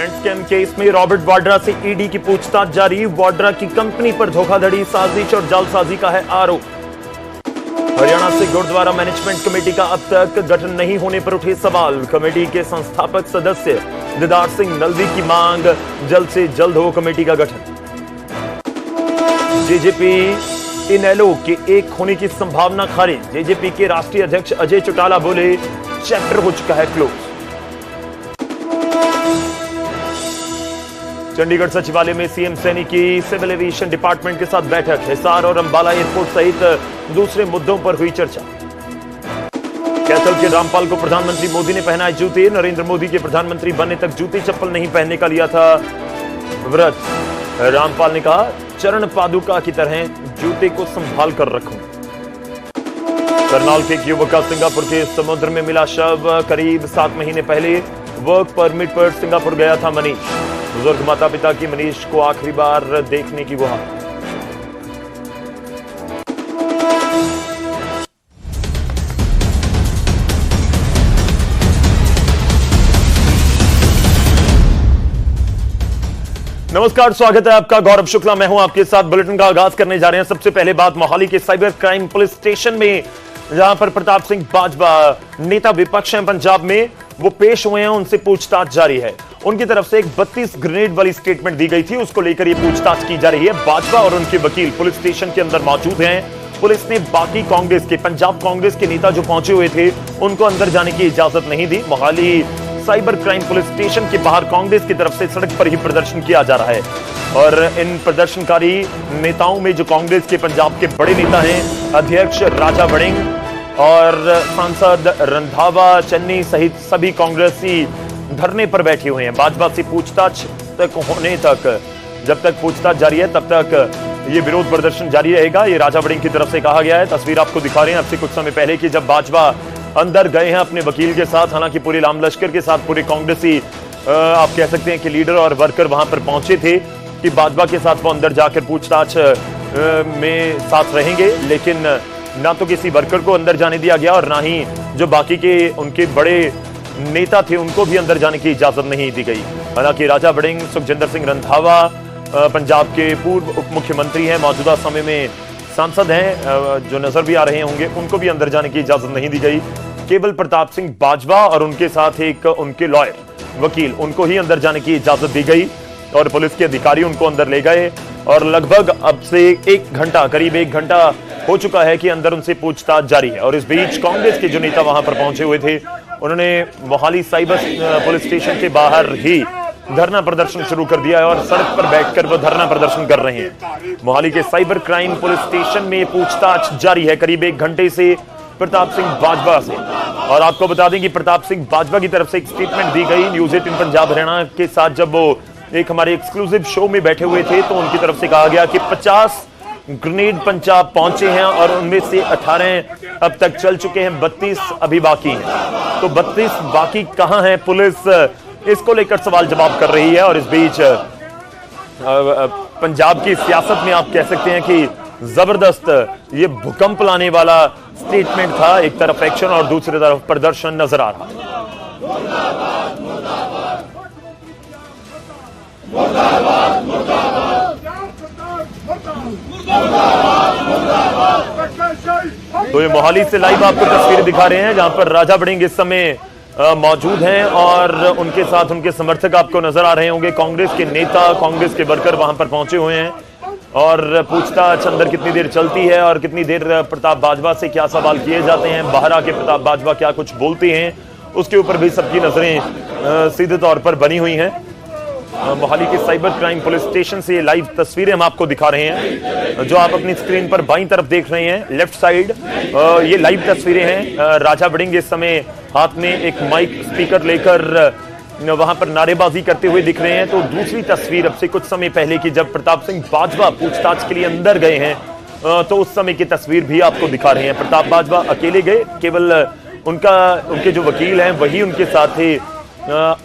Land scam case में Robert Vadra से ED की पूछताछ जारी। वाड्रा की कंपनी पर धोखाधड़ी, साजिश और जालसाजी का है आरोप। हरियाणा से गुरुद्वारा मैनेजमेंट कमेटी का अब तक गठन नहीं होने पर उठे सवाल। कमेटी के संस्थापक सदस्य दीदार सिंह नलवी की मांग, जल्द से जल्द हो कमेटी का गठन। जेजेपी इनेलो के एक होने की संभावना खारिज। जेजेपी के राष्ट्रीय अध्यक्ष अजय चौटाला बोले, चैप्टर हो चुका है क्लोज। चंडीगढ़ सचिवालय में सीएम सैनी की सिविल एविएशन डिपार्टमेंट के साथ बैठक। हिसार और अंबाला एयरपोर्ट सहित दूसरे मुद्दों पर हुई चर्चा। कैथल के रामपाल को प्रधानमंत्री मोदी ने पहनाए जूते। नरेंद्र मोदी के प्रधानमंत्री बनने तक जूते चप्पल नहीं पहनने का लिया था व्रत। रामपाल ने कहा, चरण पादुका की तरह जूते को संभाल कर रखूं। करनाल के एक युवक का सिंगापुर के समुद्र में मिला शव। करीब 7 महीने पहले वर्क परमिट पर सिंगापुर गया था मनीष। बुजुर्ग माता पिता की मनीष को आखिरी बार देखने की गुहार। नमस्कार, स्वागत है आपका। गौरव शुक्ला मैं हूं आपके साथ। बुलेटिन का आगाज करने जा रहे हैं। सबसे पहले बात मोहाली के साइबर क्राइम पुलिस स्टेशन में, जहां पर प्रताप सिंह बाजवा नेता विपक्ष हैं पंजाब में, वो पेश हुए हैं। उनसे पूछताछ जारी है। उनकी तरफ से एक 32 ग्रेनेड वाली स्टेटमेंट दी गई थी, उसको लेकर यह पूछताछ की जा रही है। बाजवा और उनके वकील पुलिस स्टेशन के अंदर मौजूद हैं। पुलिस ने बाकी कांग्रेस के, पंजाब कांग्रेस के नेता जो पहुंचे हुए थे, उनको अंदर जाने की इजाजत नहीं दी। Mohali cyber crime police station के बाहर कांग्रेस की तरफ से सड़क पर ही प्रदर्शन किया जा रहा है। और इन प्रदर्शनकारी नेताओं में जो कांग्रेस के पंजाब के बड़े नेता हैं, अध्यक्ष राजा वड़िंग और सांसद रंधावा चन्नी सहित सभी कांग्रेसी धरने पर बैठे हुए हैं। बाजवा से पूछताछ तक होने तक, जब तक पूछताछ जारी है तब तक ये विरोध प्रदर्शन जारी रहेगा। ये राजा वड़िंग की तरफ से कहा गया है। तस्वीर आपको दिखा रहे हैं अब से कुछ समय पहले कि जब बाजवा अंदर गए हैं अपने वकील के साथ, हालांकि पूरे लाम लश्कर के साथ पूरे कांग्रेसी आप कह सकते हैं कि लीडर और वर्कर वहां पर पहुंचे थे कि बाजवा के साथ वो अंदर जाकर पूछताछ में साथ रहेंगे, लेकिन ना तो किसी वर्कर को अंदर जाने दिया गया और ना ही जो बाकी के उनके बड़े नेता थे उनको भी अंदर जाने की इजाजत नहीं दी गई। हालांकि राजा वड़िंग, सुखजिंदर सिंह रंधावा पंजाब के पूर्व उप मुख्यमंत्री हैं, मौजूदा समय में सांसद हैं, जो नजर भी आ रहे होंगे, उनको भी अंदर जाने की इजाजत नहीं दी गई। केवल प्रताप सिंह बाजवा और उनके साथ एक उनके लॉयर, वकील, उनको ही अंदर जाने की इजाजत दी गई और पुलिस के अधिकारी उनको अंदर ले गए। और लगभग अब से 1 घंटा, करीब 1 घंटा हो चुका है कि अंदर उनसे पूछताछ जारी है। और इस बीच कांग्रेस के जो नेता वहां पर पहुंचे हुए थे, उन्होंने मोहाली साइबर पुलिस स्टेशन के बाहर ही धरना प्रदर्शन शुरू कर दिया है और सड़क पर बैठकर वो धरना प्रदर्शन कर रहे हैं। मोहाली के साइबर क्राइम पुलिस स्टेशन में पूछताछ जारी है करीब 1 घंटे से प्रताप सिंह बाजवा से। और आपको बता दें कि प्रताप सिंह बाजवा की तरफ से एक स्टेटमेंट दी गई न्यूज 18 पंजाब हरियाणा के साथ, जब वो एक हमारे एक्सक्लूसिव शो में बैठे हुए थे, तो उनकी तरफ से कहा गया कि 50 ग्रेनेड पंजाब पहुंचे हैं और उनमें से 18 अब तक चल चुके हैं, 32 अभी बाकी हैं। तो 32 बाकी कहां हैं? पुलिस इसको लेकर सवाल जवाब कर रही है। और इस बीच पंजाब की सियासत में आप कह सकते हैं कि जबरदस्त ये भूकंप लाने वाला स्टेटमेंट था। एक तरफ एक्शन और दूसरी तरफ प्रदर्शन नजर आ रहा है। तो ये मोहाली से लाइव आपको तस्वीरें दिखा रहे हैं, जहां पर राजा वड़िंग इस समय मौजूद हैं और उनके साथ उनके समर्थक आपको नजर आ रहे होंगे। कांग्रेस के नेता, कांग्रेस के वर्कर वहां पर पहुंचे हुए हैं और पूछताछ अंदर कितनी देर चलती है और कितनी देर प्रताप बाजवा से क्या सवाल किए जाते हैं, बाहर आके प्रताप बाजवा क्या कुछ बोलते हैं, उसके ऊपर भी सबकी नजरें सीधे तौर पर बनी हुई हैं। मोहाली के साइबर क्राइम पुलिस स्टेशन से लाइव तस्वीरें हम आपको दिखा रहे हैं, जो आप अपनी स्क्रीन पर बाईं तरफ देख रहे हैं, लेफ्ट साइड। ये लाइव तस्वीरें हैं। राजा वड़िंग इस समय हाथ में एक माइक स्पीकर लेकर वहां पर नारेबाजी करते हुए दिख रहे हैं। तो दूसरी तस्वीर अब से कुछ समय पहले की, जब प्रताप सिंह बाजवा पूछताछ के लिए अंदर गए हैं, तो उस समय की तस्वीर भी आपको दिखा रहे हैं। प्रताप बाजवा अकेले गए, केवल उनके जो वकील हैं वही उनके साथ थे,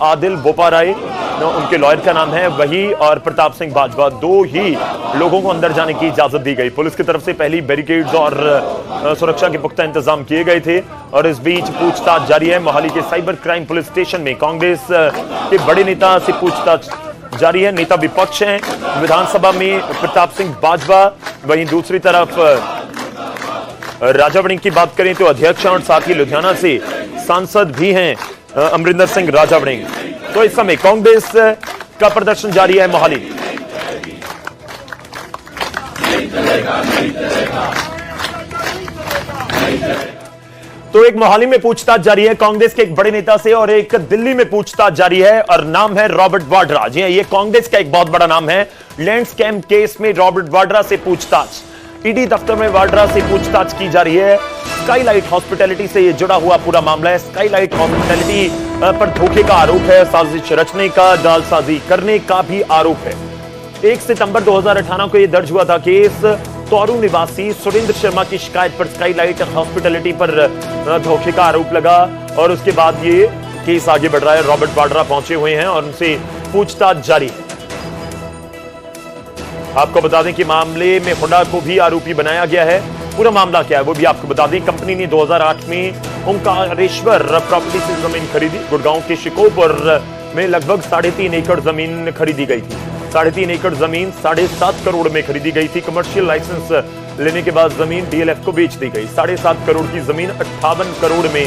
आदिल बोपाराय उनके लॉयर का नाम है वही, और प्रताप सिंह बाजवा, दो ही लोगों को अंदर जाने की इजाजत दी गई। पुलिस की तरफ से पहली बैरिकेड्स और सुरक्षा के पुख्ता इंतजाम किए गए थे। और इस बीच पूछताछ जारी है। मोहाली के साइबर क्राइम पुलिस स्टेशन में कांग्रेस के बड़े नेता से पूछताछ जारी है। नेता विपक्ष हैं विधानसभा में प्रताप सिंह बाजवा, वहीं दूसरी तरफ राजा वड़िंग की बात करें तो अध्यक्ष और साथ ही लुधियाना से सांसद भी हैं अमरिंदर सिंह राजा वड़िंग। तो इस समय कांग्रेस का प्रदर्शन जारी है मोहाली। तो एक मोहाली में पूछताछ जारी है कांग्रेस के एक बड़े नेता से, और एक दिल्ली में पूछताछ जारी है और नाम है रॉबर्ट वाड्रा। जी ये कांग्रेस का एक बहुत बड़ा नाम है। लैंड स्कैम केस में रॉबर्ट वाड्रा से पूछताछ, ईडी दफ्तर में वाड्रा से पूछताछ की जा रही है। स्काईलाइट हॉस्पिटैलिटी से यह जुड़ा हुआ पूरा मामला है। स्काईलाइट हॉस्पिटैलिटी पर धोखे का आरोप है, साजिश रचने का, जालसाजी करने का भी आरोप है। 1 सितंबर 2018 को यह दर्ज हुआ था केस। तोरू निवासी सुरेंद्र शर्मा की शिकायत पर स्काईलाइट हॉस्पिटैलिटी पर धोखे का आरोप लगा और उसके बाद ये केस आगे बढ़ रहा है। रॉबर्ट वाड्रा पहुंचे हुए हैं और उनसे पूछताछ जारी है। आपको बता दें कि मामले में हुड्डा को भी आरोपी बनाया गया है। पूरा मामला क्या है वो भी आपको बता दें। कंपनी ने 2008 में ओंकारेश्वर प्रॉपर्टी से जमीन खरीदी। गुड़गांव के शिकोपुर में लगभग 3.5 एकड़ जमीन खरीदी गई थी। 3.5 एकड़ जमीन 7.5 करोड़ में खरीदी गई थी। कमर्शियल लाइसेंस लेने के बाद जमीन डीएलएफ को बेच दी गई। 7.5 करोड़ की जमीन 58 करोड़ में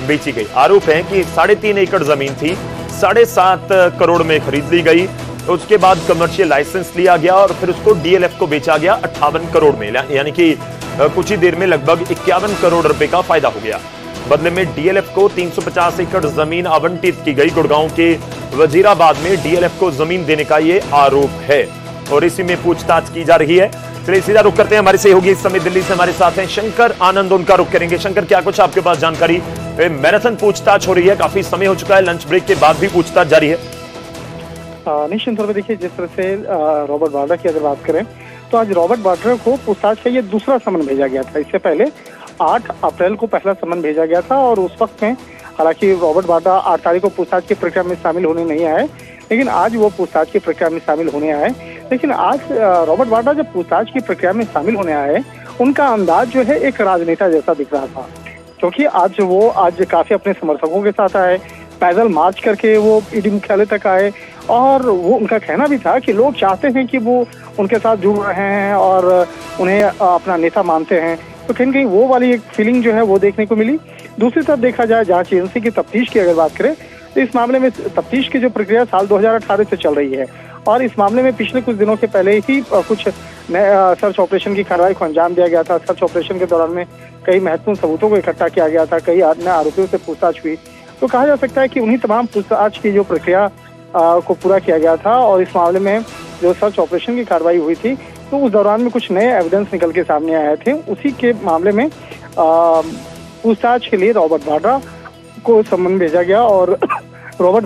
बेची गई। आरोप है कि 3.5 एकड़ जमीन थी, 7.5 करोड़ में खरीद ली गई। उसके बाद कमर्शियल लाइसेंस लिया गया और फिर उसको डीएलएफ को बेचा गया 58 करोड़ में, यानी कि कुछ ही देर में लगभग 51 करोड़ रुपए का फायदा हो गया। बदले में डीएलएफ को 350 एकड़ जमीन आवंटित की गई। गुड़गांव के वजीराबाद में डीएलएफ को जमीन देने का यह आरोप है और इसी में पूछताछ की जा रही है। चलिए सीधा रुक करते हैं। हमारे सहयोगी इस समय दिल्ली से हमारे साथ हैं शंकर आनंद, उनका रुक करेंगे। शंकर, क्या कुछ आपके पास जानकारी? मैराथन पूछताछ हो रही है, काफी समय हो चुका है, लंच ब्रेक के बाद भी पूछताछ जारी है। निश्चित तौर पर देखिए, जिस तरह से रॉबर्ट वाड्रा की अगर बात करें तो आज रॉबर्ट वाड्रा को पूछताछ का ये दूसरा समन भेजा गया था। इससे पहले 8 अप्रैल को पहला समन भेजा गया था और उस वक्त में हालांकि रॉबर्ट वाड्रा 8 तारीख को पूछताछ की प्रक्रिया में शामिल होने नहीं आए, लेकिन आज वो पूछताछ की प्रक्रिया में शामिल होने आए। लेकिन आज रॉबर्ट वाड्रा जब पूछताछ की प्रक्रिया में शामिल होने आए, उनका अंदाज जो है एक राजनेता जैसा दिख रहा था, क्योंकि आज काफी अपने समर्थकों के साथ आए, पैदल मार्च करके वो ईडी मुख्यालय तक आए और वो उनका कहना भी था कि लोग चाहते हैं कि वो उनके साथ जुड़ रहे हैं और उन्हें अपना नेता मानते हैं। तो कहीं कहीं वो वाली एक फीलिंग जो है वो देखने को मिली। दूसरी तरफ देखा जाए जांच एजेंसी की तफ्तीश की अगर बात करें तो इस मामले में तफ्तीश की जो प्रक्रिया साल 2018 से चल रही है और इस मामले में पिछले कुछ दिनों के पहले ही कुछ सर्च ऑपरेशन की कार्रवाई को अंजाम दिया गया था। सर्च ऑपरेशन के दौरान में कई महत्वपूर्ण सबूतों को इकट्ठा किया गया था, कई अन्य आरोपियों से पूछताछ हुई। तो कहा जा सकता है कि उन्हीं तमाम पूछताछ की जो प्रक्रिया को पूरा किया गया था और इस मामले में जो सर्च ऑपरेशन की कार्रवाई हुई थी तो उस दौरान में कुछ नए एविडेंस निकल के सामने आए थे। उसी के मामले में पूछताछ के लिए रॉबर्ट वाड्रा को सम्मन भेजा गया और रॉबर्ट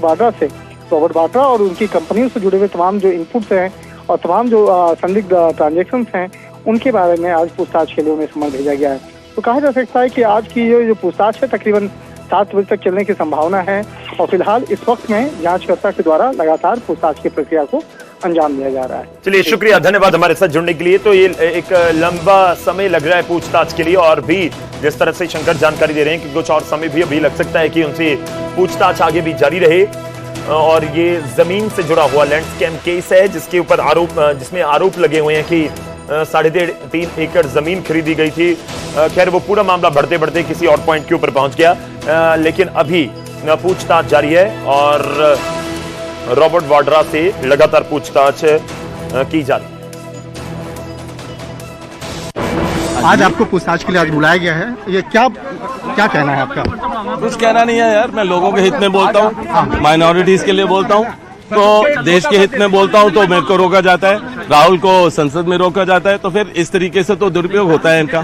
वाड्रा और उनकी कंपनियों से जुड़े हुए तमाम जो इनपुट्स हैं और तमाम जो संदिग्ध ट्रांजेक्शंस हैं उनके बारे में आज पूछताछ के लिए उन्हें सम्मन भेजा गया है। तो कहा जा सकता है कि आज की जो पूछताछ है तकरीबन 7 बजे तक चलने की संभावना है और फिलहाल इस वक्त में जांचकर्ता के द्वारा लगातार पूछताछ की प्रक्रिया को अंजाम दिया जा रहा है। चलिए शुक्रिया, धन्यवाद हमारे साथ जुड़ने के लिए। तो ये एक लंबा समय लग रहा है पूछताछ के लिए और भी जिस तरह से शंकर जानकारी दे रहे हैं कि कुछ और समय भी अभी लग सकता है कि उनसे पूछताछ आगे भी जारी रहे। और ये जमीन से जुड़ा हुआ लैंड स्कैम केस है जिसके ऊपर जिसमें आरोप लगे हुए हैं कि 3.5 एकड़ जमीन खरीदी गई थी। खैर वो पूरा मामला बढ़ते बढ़ते किसी और पॉइंट के ऊपर पहुंच गया, लेकिन अभी पूछताछ जारी है और रॉबर्ट वाड्रा से लगातार पूछताछ की जा रही है। आज आपको पूछताछ के लिए आज बुलाया गया है, ये क्या कहना है आपका? कुछ कहना नहीं है यार, मैं लोगों के हित में बोलता हूँ, माइनॉरिटीज के लिए बोलता हूँ, तो देश के हित में बोलता हूँ तो मेरे को रोका जाता है, राहुल को संसद में रोका जाता है। तो फिर इस तरीके से तो दुरुपयोग होता है इनका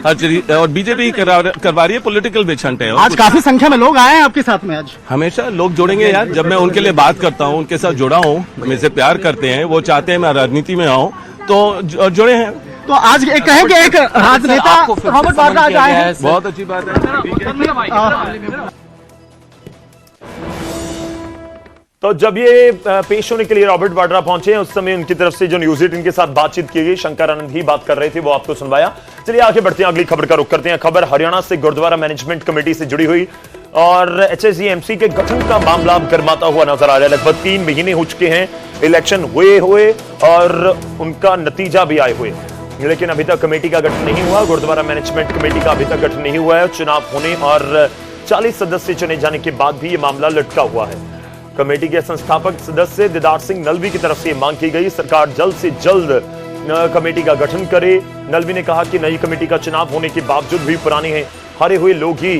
हर चीज। और बीजेपी करवा रही है पॉलिटिकल विच हंट है। आज काफी संख्या में लोग आए हैं आपके साथ में। आज हमेशा लोग जुड़ेंगे यार, जब मैं उनके लिए बात करता हूँ, उनके साथ जुड़ा हूँ, मेरे से प्यार करते हैं, वो चाहते हैं मैं राजनीति में आऊँ तो जुड़े हैं। तो आज एक कहें कि एक राजनेता रॉबर्ट वाड्रा आज आए हैं, बहुत अच्छी बात है। तो जब ये पेश होने के लिए रॉबर्ट वाड्रा पहुंचे हैं, उस समय उनकी तरफ से जो न्यूज 18 के साथ बातचीत की गई, शंकर आनंद ही बात कर रहे थे, वो आपको सुनवाया। चलिए आगे बढ़ते हैं, अगली खबर का रुख करते हैं। खबर हरियाणा से गुरुद्वारा मैनेजमेंट कमेटी से जुड़ी हुई और एचएसजीएमसी के गठन का मामला गर्माता हुआ नजर आ रहा है। लगभग 3 महीने हो चुके हैं इलेक्शन हुए और उनका नतीजा भी आए हुए, लेकिन अभी तक कमेटी का गठन नहीं हुआ। गुरुद्वारा मैनेजमेंट कमेटी का अभी तक गठन नहीं हुआ है। चुनाव होने और 40 सदस्य चुने जाने के बाद भी यह मामला लटका हुआ है। कमेटी के संस्थापक सदस्य दीदार सिंह नलवी की तरफ से मांग की गई, सरकार जल्द से जल्द कमेटी का गठन करे। नलवी ने कहा कि नई कमेटी का चुनाव होने के बावजूद भी पुराने हारे हुए लोग ही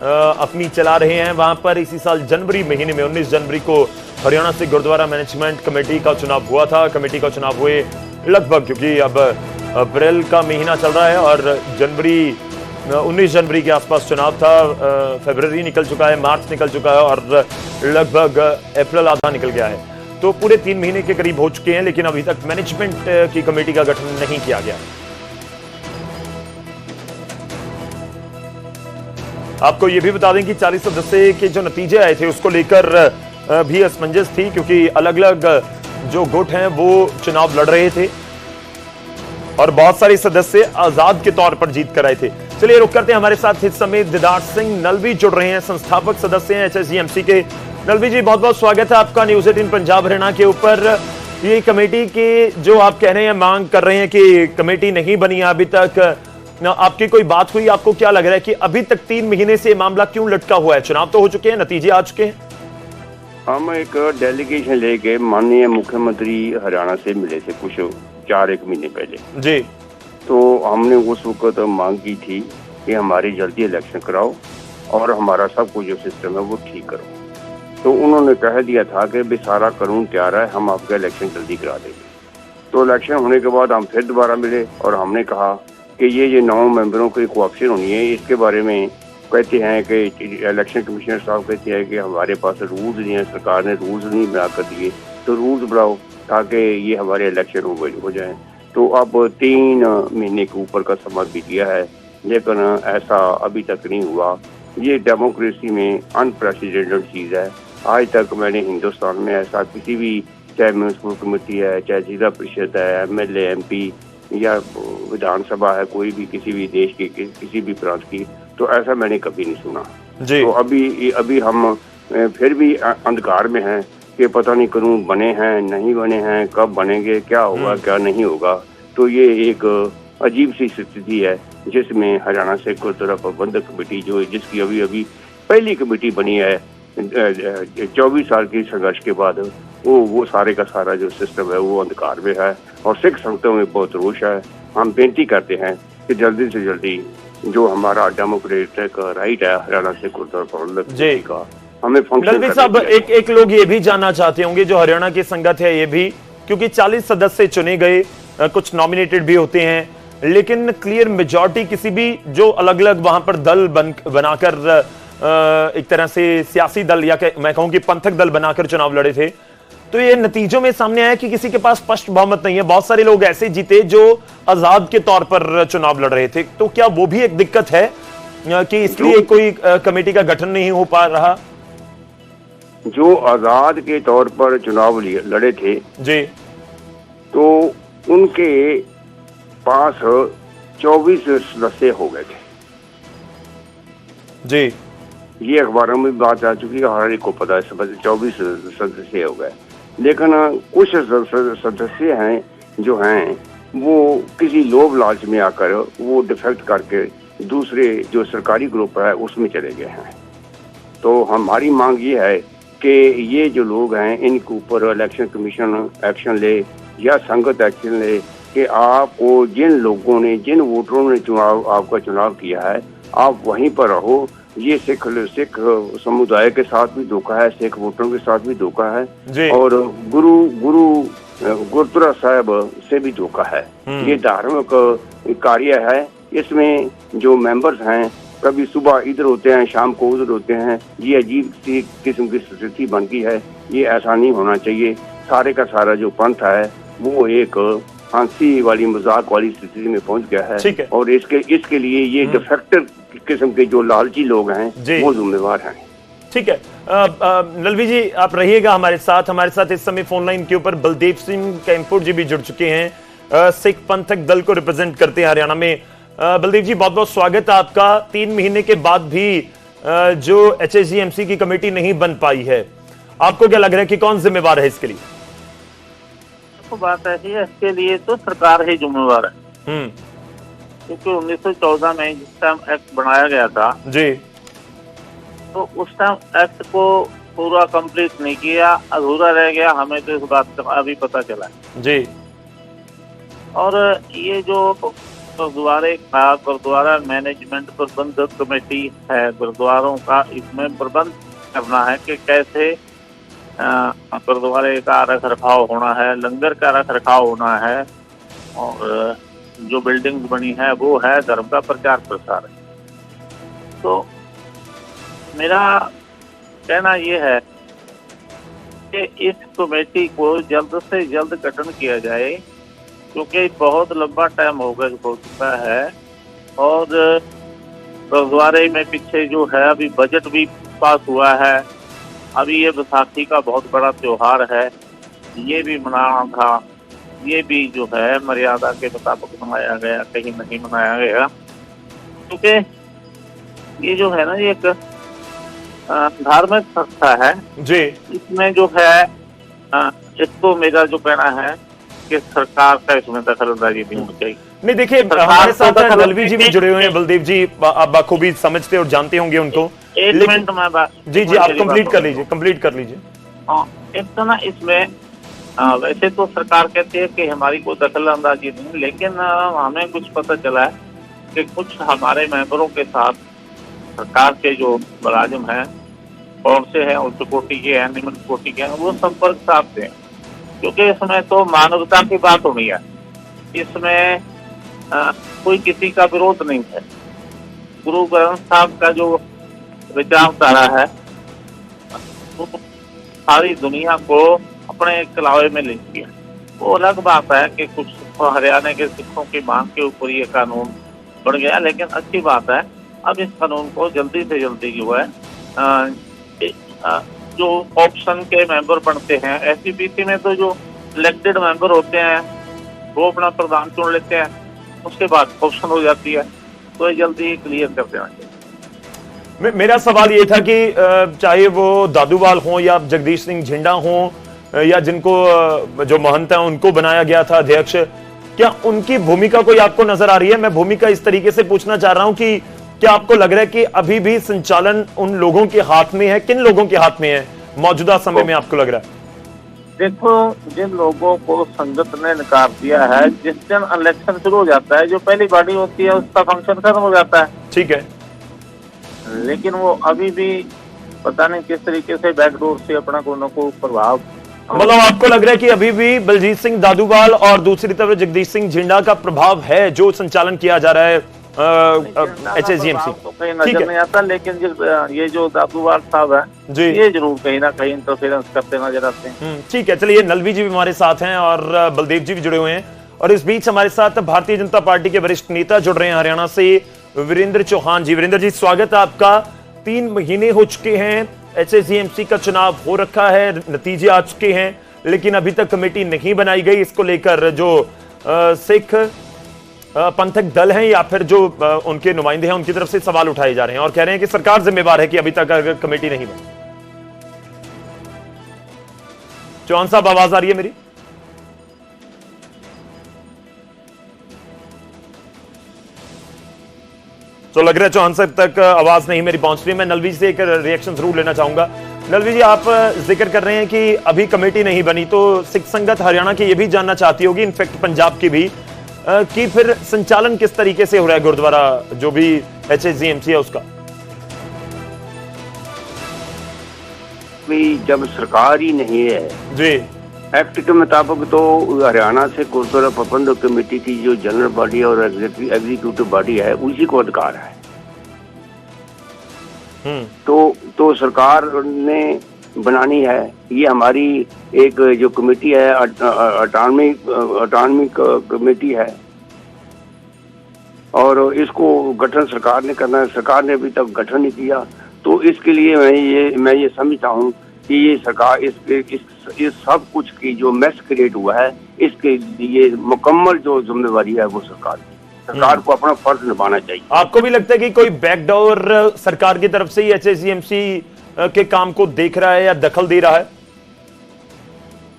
अपनी चला रहे हैं। वहां पर इसी साल जनवरी महीने में 19 जनवरी को हरियाणा से गुरुद्वारा मैनेजमेंट कमेटी का चुनाव हुआ था। कमेटी का चुनाव हुए लगभग, क्योंकि अब अप्रैल का महीना चल रहा है और 19 जनवरी के आसपास चुनाव था। फरवरी निकल चुका है, मार्च निकल चुका है और लगभग अप्रैल आधा निकल गया है। तो पूरे 3 महीने के करीब हो चुके हैं, लेकिन अभी तक मैनेजमेंट की कमेटी का गठन नहीं किया गया। आपको यह भी बता दें कि 40 सदस्य के जो नतीजे आए थे उसको लेकर भी असमंजस थी, क्योंकि अलग अलग जो गुट हैं वो चुनाव लड़ रहे थे और बहुत सारे सदस्य आजाद के तौर पर जीत कर आए थे। चलिए रुक करते हैं, हमारे साथ इस समय दीदार सिंह नलवी जुड़ रहे हैं, संस्थापक सदस्य हैं एचएसजीएमसी के। नलवी जी, बहुत बहुत स्वागत है आपका न्यूज 18 पंजाब हरियाणा के ऊपर। ये कमेटी के जो आप कह रहे हैं, मांग कर रहे हैं कि कमेटी नहीं बनी है अभी तक, आपकी कोई बात हुई? आपको क्या लग रहा है कि अभी तक 3 महीने से मामला क्यों लटका हुआ है? चुनाव तो हो चुके हैं, नतीजे आ चुके हैं। हम एक डेलीगेशन लेके माननीय मुख्यमंत्री हरियाणा से मिले थे कुछ 4-1 महीने पहले जी। तो हमने उस वक्त मांग की थी कि हमारी जल्दी इलेक्शन कराओ और हमारा सब कुछ जो सिस्टम है वो ठीक करो। तो उन्होंने कह दिया था कि भी सारा कानून तैयार है, हम आपका इलेक्शन जल्दी करा देंगे। तो इलेक्शन होने के बाद हम फिर दोबारा मिले और हमने कहा कि ये 9 मेंबरों की कोऑप्शन होनी है, इसके बारे में कहते हैं कि इलेक्शन कमिश्नर साहब कहते हैं कि हमारे पास रूल्स नहीं है, सरकार ने रूल्स नहीं बना कर दिए, तो रूल्स बनाओ ताकि ये हमारे इलेक्शन हो जाए। तो अब 3 महीने के ऊपर का समय बीत गया है, लेकिन ऐसा अभी तक नहीं हुआ। ये डेमोक्रेसी में अनप्रेसिडेंटेड चीज़ है। आज तक मैंने हिंदुस्तान में ऐसा किसी भी, चाहे म्यूनसिपल कमेटी है, चाहे जिला परिषद है, MLA MP या विधानसभा है, कोई भी किसी भी देश की किसी भी प्रांत की, तो ऐसा मैंने कभी नहीं सुना जी। तो अभी हम फिर भी अंधकार में हैं कि पता नहीं कानून बने हैं नहीं बने हैं, कब बनेंगे, क्या होगा क्या नहीं होगा। तो ये एक अजीब सी स्थिति है जिसमें हरियाणा से गुरुद्वारा प्रबंधक कमेटी जो जिसकी अभी पहली कमेटी बनी है 24 साल की संघर्ष के बाद, वो सारे का सारा जो सिस्टम है वो अंधकार में है और सिख संगतों में बहुत रोष है। हम बेनती करते हैं कि जल्दी से जल्दी जो हमारा डेमोक्रेटिक राइट है हरियाणा से गुरुद्वारा प्रबंधक कमेटी का, हमें फंक्शन साहब एक लोग ये भी जानना चाहते होंगे, जो हरियाणा की संगत है ये भी, क्योंकि 40 सदस्य चुने गए, कुछ नॉमिनेटेड भी होते हैं, लेकिन क्लियर मेजॉरिटी किसी भी जो अलग अलग वहां पर दल बनाकर एक तरह से सियासी दल या मैं कहूं कि पंथक दल बनाकर चुनाव लड़े थे, तो ये नतीजों में सामने आया कि किसी के पास स्पष्ट बहुमत नहीं है। बहुत सारे लोग ऐसे जीते जो आजाद के तौर पर चुनाव लड़ रहे थे। तो क्या वो भी एक दिक्कत है कि इसलिए कोई कमेटी का गठन नहीं हो पा रहा? जो आजाद के तौर पर चुनाव लड़े थे जी, तो उनके पास 24 सदस्य हो गए थे जी। ये अखबारों में बात आ चुकी है, हर एक को पता है, 24 सदस्य हो गए। लेकिन कुछ सदस्य हैं जो हैं वो किसी लोभ लालच में आकर वो डिफेक्ट करके दूसरे जो सरकारी ग्रुप है उसमें चले गए हैं। तो हमारी मांग ये है कि ये जो लोग हैं इनके ऊपर इलेक्शन कमीशन एक्शन ले या संगत एक्शन ले कि आपको जिन लोगों ने, जिन वोटरों ने आपका चुनाव किया है, आप वहीं पर रहो। ये सिख समुदाय के साथ भी धोखा है, सिख वोटरों के साथ भी धोखा है और गुरुद्वारा साहब से भी धोखा है। ये धार्मिक कार्य है, इसमें जो मेंबर्स हैं कभी सुबह इधर होते हैं, शाम को उधर होते हैं। ये अजीब सी किस्म की स्थिति बन गई है, ये ऐसा नहीं होना चाहिए। सारे का सारा जो पंथ है वो एक हंसी वाली मजाक वाली स्थिति में पहुंच गया है और इसके लिए ये डिफेक्टर किस्म के जो लालची लोग हैं वो जिम्मेवार हैं। ठीक है। नलवी जी आप रहिएगा हमारे साथ इस समय फोन लाइन के ऊपर बलदेव सिंह कैंपुर जी भी जुड़ चुके हैं, सिख पंथक दल को रिप्रेजेंट करते हैं हरियाणा में। बलदेव जी बहुत बहुत स्वागत है आपका। 3 महीने के बाद भी जो HSGMC की कमेटी नहीं बन पाई है, आपको क्या लग रहा है कि कौन जिम्मेवार है इसके लिए? तो बात ऐसी है, इसके लिए तो सरकार ही जिम्मेवार है, क्योंकि 1914 में जिस टाइम एक्ट बनाया गया था जी, तो उस टाइम एक्ट को पूरा कंप्लीट नहीं किया, अधूरा रह गया। हमें तो इस बात का अभी पता चला जी। और ये जो गुरुद्वारा मैनेजमेंट प्रबंधक कमेटी है गुरुद्वारों का, इसमें प्रबंध करना है कि कैसे गुरुद्वारे का रख रखाव होना है, लंगर का रख रखाव होना है, और जो बिल्डिंग बनी है वो है धर्म का प्रचार प्रसार है। तो मेरा कहना ये है कि इस कमेटी को जल्द से जल्द गठन किया जाए, क्योंकि बहुत लंबा टाइम हो चुका है। और गुरुद्वारे में पीछे जो है अभी बजट भी पास हुआ है, अभी ये बैसाखी का बहुत बड़ा त्योहार है, ये भी मनाना था, ये भी जो है मर्यादा के मुताबिक मनाया गया, कहीं नहीं मनाया गया, क्योंकि ये जो है ना ये एक धार्मिक संस्था है जी। इसमें जो है इसको मेरा जो कहना है कि सरकार का इसमें दखलंदाजी नहीं होनी चाहिए। नहीं देखिए, हमारे साथ नलवी जी भी जुड़े हुए हैं। बलदेव जी आप बखूबी समझते और जानते होंगे उनको। एक मिनट में बात जी जी आप कंप्लीट कर लीजिए। हाँ, एक तो ना इसमें वैसे तो सरकार कहती है कि हमारी कोई दखलंदाजी नहीं, लेकिन हमें कुछ पता चला है कि कुछ हमारे मेंबरों के साथ सरकार के जो मुलाजिम हैं, कौन से हैं, उच्च कोटि के हैं, निम्न कोटि के हैं, वो संपर्क साधते हैं, क्योंकि इसमें तो मानवता की बात होनी है, इसमें कोई किसी का विरोध नहीं है। गुरु ग्रंथ साहब का जो विचारधारा है वो सारी दुनिया को अपने कलावे में ले लिया। वो अलग बात है कि कुछ हरियाणा के सिखों की मांग के ऊपर ये कानून बन गया, लेकिन अच्छी बात है अब इस कानून को जल्दी से जल्दी जो है जो ऑप्शन के मेंबर बनते हैं, SCPC में तो जो इलेक्टेड मेंबर होते हैं वो अपना प्रधान चुन लेते हैं, उसके बाद ऑप्शन हो जाती है, तो ये जल्दी क्लियर कर देना चाहिए। मेरा सवाल ये था कि चाहे वो दादूवाल हो या जगदीश सिंह झिंडा हो या जिनको जो महंत हैं उनको बनाया गया था अध्यक्ष, क्या उनकी भूमिका कोई आपको नजर आ रही है? मैं भूमिका इस तरीके से पूछना चाह रहा हूं कि क्या आपको लग रहा है कि अभी भी संचालन उन लोगों के हाथ में है? किन लोगों के हाथ में है मौजूदा समय में आपको लग रहा है? देखो, जिन लोगों को संगत ने नकार दिया है, जिस दिन इलेक्शन शुरू हो जाता है, जो पहली बॉडी होती है उसका फंक्शन खत्म हो जाता है, ठीक है, लेकिन वो अभी भी पता नहीं किस तरीके से बैकडोर से अपना को प्रभाव, मतलब आपको लग रहा है कि अभी भी बलजीत सिंह दादूवाल और दूसरी तरफ जगदीश सिंह झिंडा का प्रभाव है जो संचालन किया जा रहा है HSGMC? तो कहीं नजर नहीं आता, लेकिन ये जो दादूवाल साहब है जी, ये जरूर कहीं ना कहीं इंटरफेरेंस करते नजर आते हैं। ठीक है, चलिए नलवी जी भी हमारे साथ हैं और बलदेव जी भी जुड़े हुए हैं, और इस बीच हमारे साथ भारतीय जनता पार्टी के वरिष्ठ नेता जुड़ रहे हैं हरियाणा से, वीरेंद्र चौहान जी। वीरेंद्र जी स्वागत है आपका। 3 महीने हो चुके हैं, HSGMC का चुनाव हो रखा है, नतीजे आ चुके हैं, लेकिन अभी तक कमेटी नहीं बनाई गई। इसको लेकर जो सिख पंथक दल हैं या फिर जो उनके नुमाइंदे हैं उनकी तरफ से सवाल उठाए जा रहे हैं और कह रहे हैं कि सरकार जिम्मेवार है कि अभी तक अगर कमेटी नहीं बनी। चौहान साहब आवाज आ रही है मेरी? तो लग रहा है चौहान साहब तक आवाज नहीं मेरी पहुंच रही। मैं नलवी से एक रिएक्शन जरूर लेना चाहूंगा। नलवी जी आप जिक्र कर रहे हैं कि अभी कमेटी नहीं बनी, तो सिख संगत हरियाणा की ये भी जानना चाहती होगी, इनफैक्ट पंजाब की भी, कि फिर संचालन किस तरीके से हो रहा है गुरुद्वारा जो भी HSGMC है उसका? भी जब सरकार ही नहीं है जी, एक्ट के मुताबिक, तो हरियाणा से गुरुद्वारा प्रबंधक कमेटी की जो जनरल बॉडी और एग्जीक्यूटिव बॉडी है उसी को अधिकार है। तो सरकार ने बनानी है। ये हमारी एक जो कमेटी है ऑटोनॉमी कमेटी है, और इसको गठन सरकार ने करना है। सरकार ने अभी तक गठन नहीं किया, तो इसके लिए मैं ये समझता हूँ कि ये सरकार इस सब कुछ की जो मैस क्रिएट हुआ है, इसके लिए मुकम्मल जो जिम्मेवारी है वो सरकार को अपना फर्ज निभाना चाहिए। आपको भी लगता है कि कोई बैकडोर सरकार की तरफ से ही एचएससीएमसी के काम को देख रहा है या दखल दे रहा है?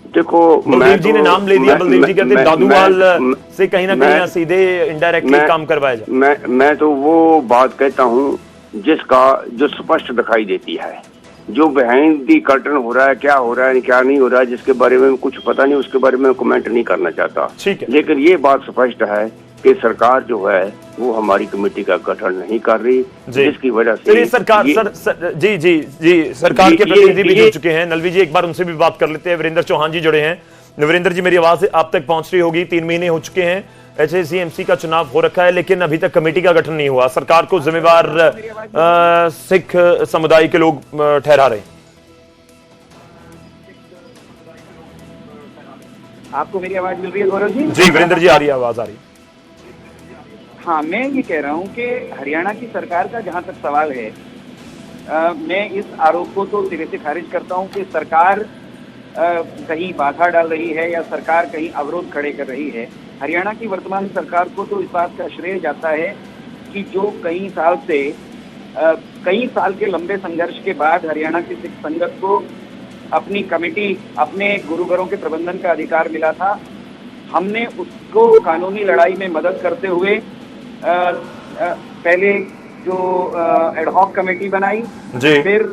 देखो, बलदेव जी ने नाम ले दिया, बलदेव जी कहते दादूवाल से कहीं ना कहीं सीधे इनडायरेक्टली काम करवाया जाए। मैं तो वो बात कहता हूँ जो स्पष्ट दिखाई देती है। जो बिहाइंड दी कर्टन हो रहा है, क्या हो रहा है क्या नहीं हो रहा है, जिसके बारे में कुछ पता नहीं, उसके बारे में कमेंट नहीं करना चाहता। ठीक है, लेकिन ये बात स्पष्ट है कि सरकार जो है वो हमारी कमेटी का गठन नहीं कर रही, जिसकी वजह से सरकार जी सरकार के प्रतिनिधि भी जुड़ चुके हैं। नलवी जी, एक बार उनसे भी बात कर लेते हैं। वीरेंद्र चौहान जी जुड़े हैं। वीरेंद्र जी, मेरी आवाज आप तक पहुंच रही होगी। 3 महीने हो चुके हैं, एचएससीएमसी का चुनाव हो रखा है, लेकिन अभी तक कमेटी का गठन नहीं हुआ। सरकार को जिम्मेवार सिख समुदाय के लोग ठहरा रहे हैं। आपको मेरी आवाज मिल रही है गौरव जी? जी वीरेंद्र जी, आ रही है, आवाज आ रही है। हाँ, मैं ये कह रहा हूँ कि हरियाणा की सरकार का जहाँ तक सवाल है, मैं इस आरोप को तो सिरे से खारिज करता हूँ कि सरकार कहीं बाधा डाल रही है या सरकार कहीं अवरोध खड़े कर रही है। हरियाणा की वर्तमान सरकार को तो इस बात का श्रेय जाता है कि जो कई साल के लंबे संघर्ष के बाद हरियाणा की सिख संगत को अपनी कमेटी, अपने गुरुघरों के प्रबंधन का अधिकार मिला था। हमने उसको कानूनी लड़ाई में मदद करते हुए पहले जो एडहॉक कमेटी बनाई, फिर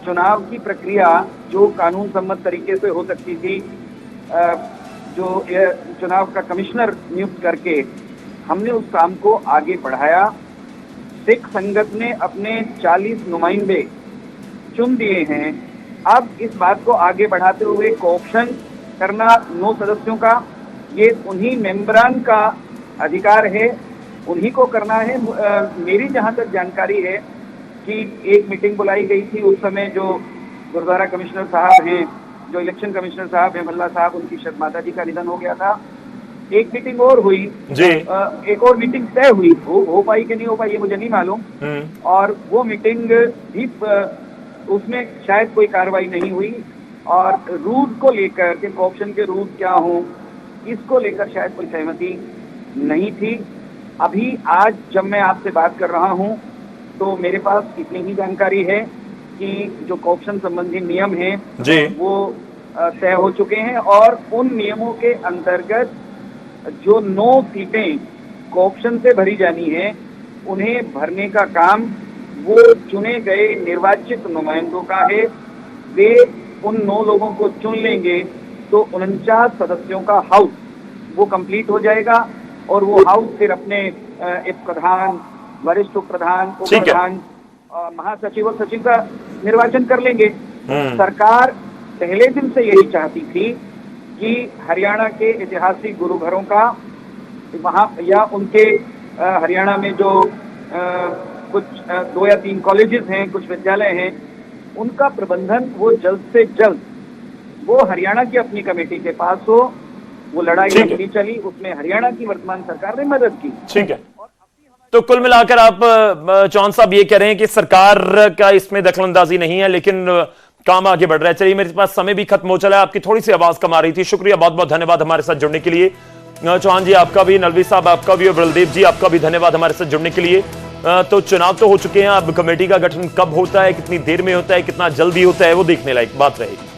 चुनाव की प्रक्रिया जो कानून सम्मत तरीके से हो सकती थी, जो चुनाव का कमिश्नर नियुक्त करके हमने उस काम को आगे बढ़ाया। सिख संगत ने अपने 40 नुमाइंदे चुन दिए हैं। अब इस बात को आगे बढ़ाते हुए कोऑप्शन करना 9 सदस्यों का, ये उन्हीं मेंबरान का अधिकार है, उन्हीं को करना है। मेरी जहां तक जानकारी है कि एक मीटिंग बुलाई गई थी, उस समय जो गुरुद्वारा कमिश्नर साहब हैं, जो इलेक्शन कमिश्नर साहब हैं मल्ला साहब, उनकी माता जी का निधन हो गया था। एक मीटिंग और हुई जी, एक और मीटिंग तय हुई, हो पाई कि नहीं हो पाई ये मुझे नहीं मालूम। और वो मीटिंग भी उसमें शायद कोई कार्रवाई नहीं हुई, और रूल को लेकर के कोऑप्शन के रूल क्या हो, इसको लेकर शायद कोई सहमति नहीं थी। अभी आज जब मैं आपसे बात कर रहा हूं तो मेरे पास इतनी ही जानकारी है कि जो कोऑप्शन संबंधी नियम हैं वो तय हो चुके हैं, और उन नियमों के अंतर्गत जो 9 सीटें कोऑप्शन से भरी जानी है, उन्हें भरने का काम वो चुने गए निर्वाचित नुमाइंदों का है। वे उन 9 लोगों को चुन लेंगे तो 49 सदस्यों का हाउस वो कंप्लीट हो जाएगा, और वो हाउस फिर अपने एक प्रधान, वरिष्ठ उप प्रधान, उप प्रधान, महासचिव और सचिव का निर्वाचन कर लेंगे। सरकार पहले दिन से यही चाहती थी कि हरियाणा के ऐतिहासिक गुरुघरों का वहाँ या उनके हरियाणा में जो कुछ 2 या 3 कॉलेजेस हैं, कुछ विद्यालय हैं, उनका प्रबंधन वो जल्द से जल्द वो हरियाणा की अपनी कमेटी के पास हो। वो लड़ाई लंबी चली, उसमें हरियाणा की वर्तमान सरकार ने मदद की। ठीक है, तो कुल मिलाकर आप चौहान साहब ये कह रहे हैं कि सरकार का इसमें दखलंदाजी नहीं है, लेकिन काम आगे बढ़ रहा है। चलिए, मेरे पास समय भी खत्म हो चला है, आपकी थोड़ी सी आवाज कम आ रही थी। शुक्रिया, बहुत बहुत धन्यवाद हमारे साथ जुड़ने के लिए। चौहान जी आपका भी, नलवी साहब आपका भी, और बलदेव जी आपका भी धन्यवाद हमारे साथ जुड़ने के लिए। तो चुनाव तो हो चुके हैं, अब कमेटी का गठन कब होता है, कितनी देर में होता है, कितना जल्दी होता है, वो देखने लायक बात रहेगी।